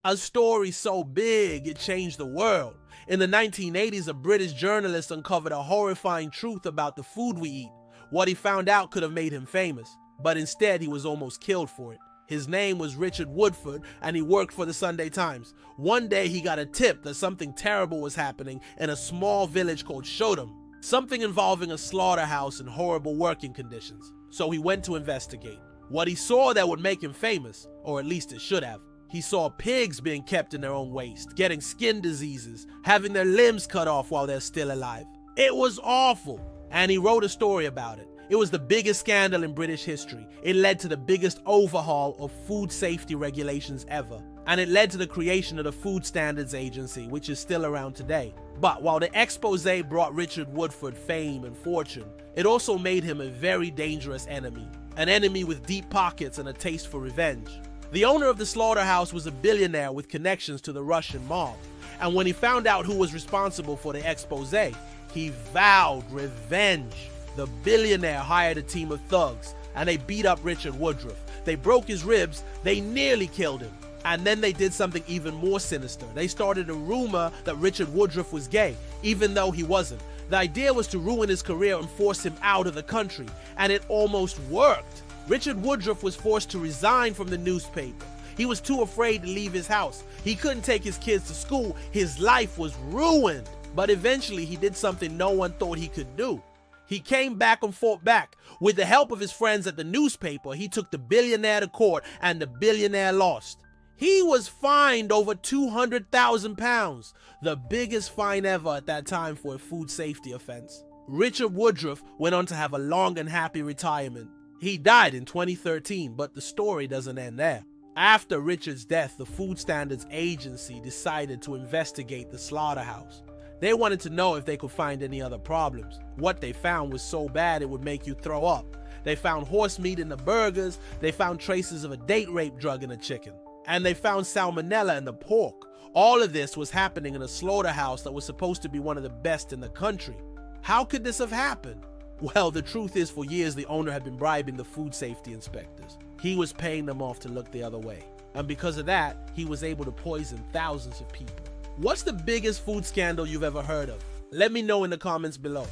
A story so big it changed the world. In the 1980s, a British journalist uncovered a horrifying truth about the food we eat. What he found out could have made him famous, but instead he was almost killed for it. His name was Richard Woodford, and he worked for the Sunday Times. One day he got a tip that something terrible was happening in a small village called Shotham, something involving a slaughterhouse and horrible working conditions. So he went to investigate. What he saw that would make him famous, or at least it should have. He saw pigs being kept in their own waste, getting skin diseases, having their limbs cut off while they're still alive. It was awful, and he wrote a story about it. It was the biggest scandal in British history. It led to the biggest overhaul of food safety regulations ever, and it led to the creation of the Food Standards Agency, which is still around today. But while the expose brought Richard Woodford fame and fortune, it also made him a very dangerous enemy, an enemy with deep pockets and a taste for revenge. The owner of the slaughterhouse was a billionaire with connections to the Russian mob, and when he found out who was responsible for the expose, he vowed revenge. The billionaire hired a team of thugs, and they beat up Richard Woodruff. They broke his ribs, they nearly killed him. And then they did something even more sinister. They started a rumor that Richard Woodruff was gay, even though he wasn't. The idea was to ruin his career and force him out of the country, and it almost worked. Richard Woodruff was forced to resign from the newspaper. He was too afraid to leave his house. He couldn't take his kids to school. His life was ruined. But eventually he did something no one thought he could do. He came back and fought back. With the help of his friends at the newspaper, he took the billionaire to court, and the billionaire lost. He was fined over £200,000, the biggest fine ever at that time for a food safety offense. Richard Woodruff went on to have a long and happy retirement. He died in 2013, but the story doesn't end there. After Richard's death, the Food Standards Agency decided to investigate the slaughterhouse. They wanted to know if they could find any other problems. What they found was so bad it would make you throw up. They found horse meat in the burgers, they found traces of a date rape drug in the chicken, and they found salmonella in the pork. All of this was happening in a slaughterhouse that was supposed to be one of the best in the country. How could this have happened? Well, the truth is, for years the owner had been bribing the food safety inspectors. He was paying them off to look the other way. And because of that, he was able to poison thousands of people. What's the biggest food scandal you've ever heard of? Let me know in the comments below.